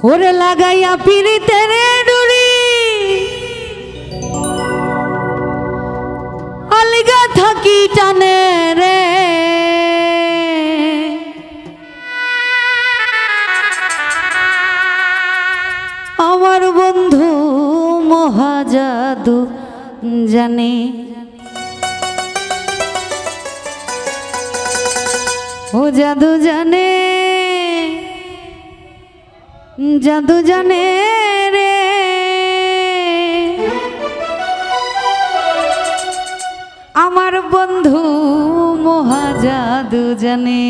ওরে লাগাইয়া পিরিতের ডুরি আলগা থাকি টানে রে আমার বন্ধু মহাজাদু জানে ও জাদু জানে জাদু জানে রে আমার বন্ধু মহাজাদু জানে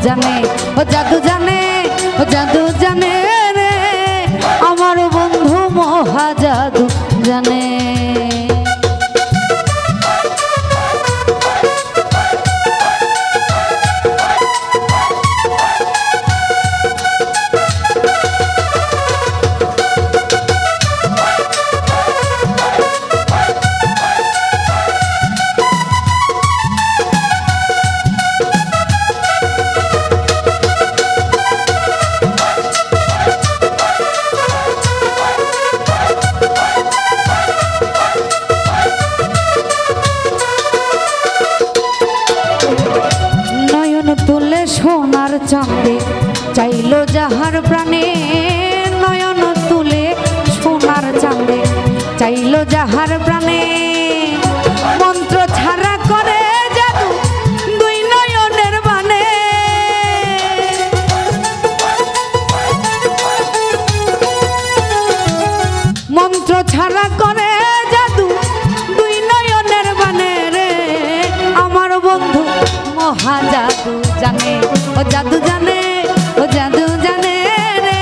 জানে ও জাদু জানে ও জাদু জানে রে আমার বন্ধু মহা জাদু জানে সোনার চাঁদে চাইলো যাহার প্রাণে নয়ন তুলে সোনার চাঁদে চাইলো যাহার প্রাণে মন্ত্র ছাড়া করে জাদু দুই নয়নের বানে মন্ত্র ছাড়া করে জাদু দুই নয়নের বানে রে আমার বন্ধু মহা জাদু জানে ও জাদু জানে ও জাদু জানে রে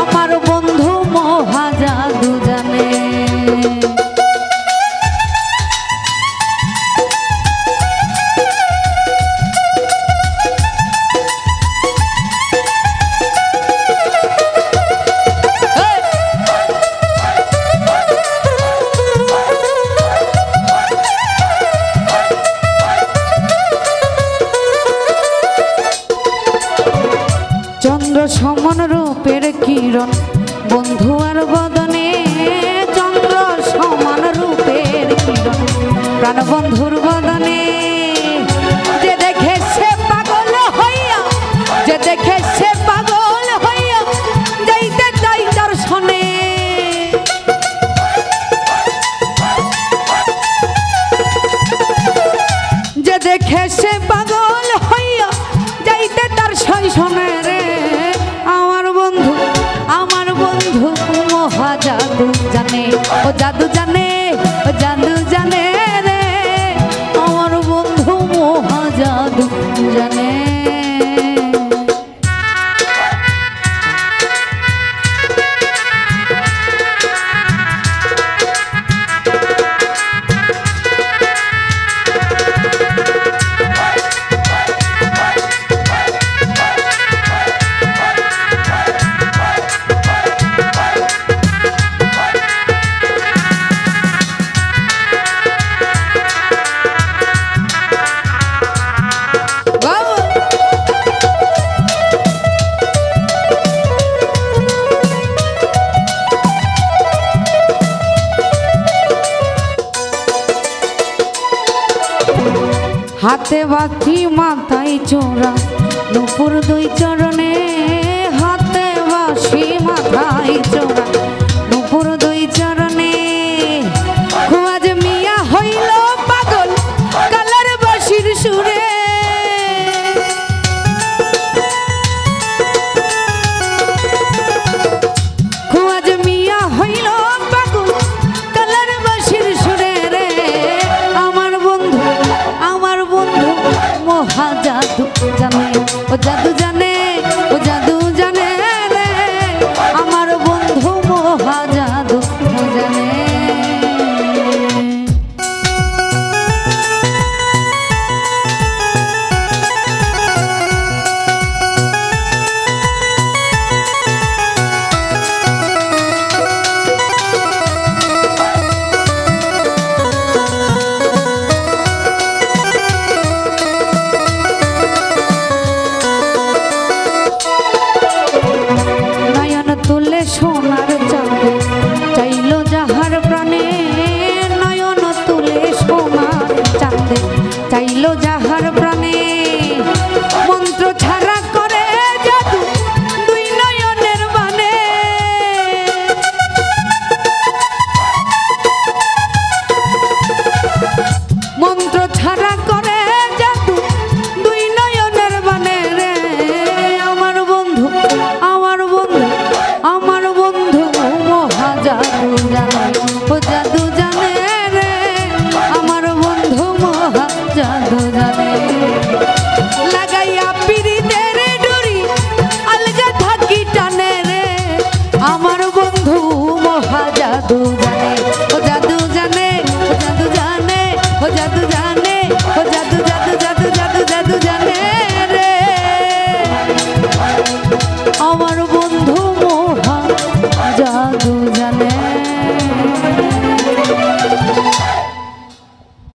আমার বন্ধু মহা জাদু জানে চন্দ্র সমান রূপের কিরণ বন্ধু আর বদনে চন্দ্র সমান রূপের কিরণ প্রাণ বন্ধুর বদনে যে দেখে সে পাগল হইয়া যে দেখে সে পাগল হইয়া যাইতে চাই তার সনে যে দেখে সে পাগল হইয়া যাইতে তার শৈশনে রে আমার বন্ধু মহা জাদু জানে ও জাদু জানে ও জাদু জানে রে আমার বন্ধু মহা জাদু জানে হাতে বাঁধি মাথায় চোরা নুপুর দুই চরণে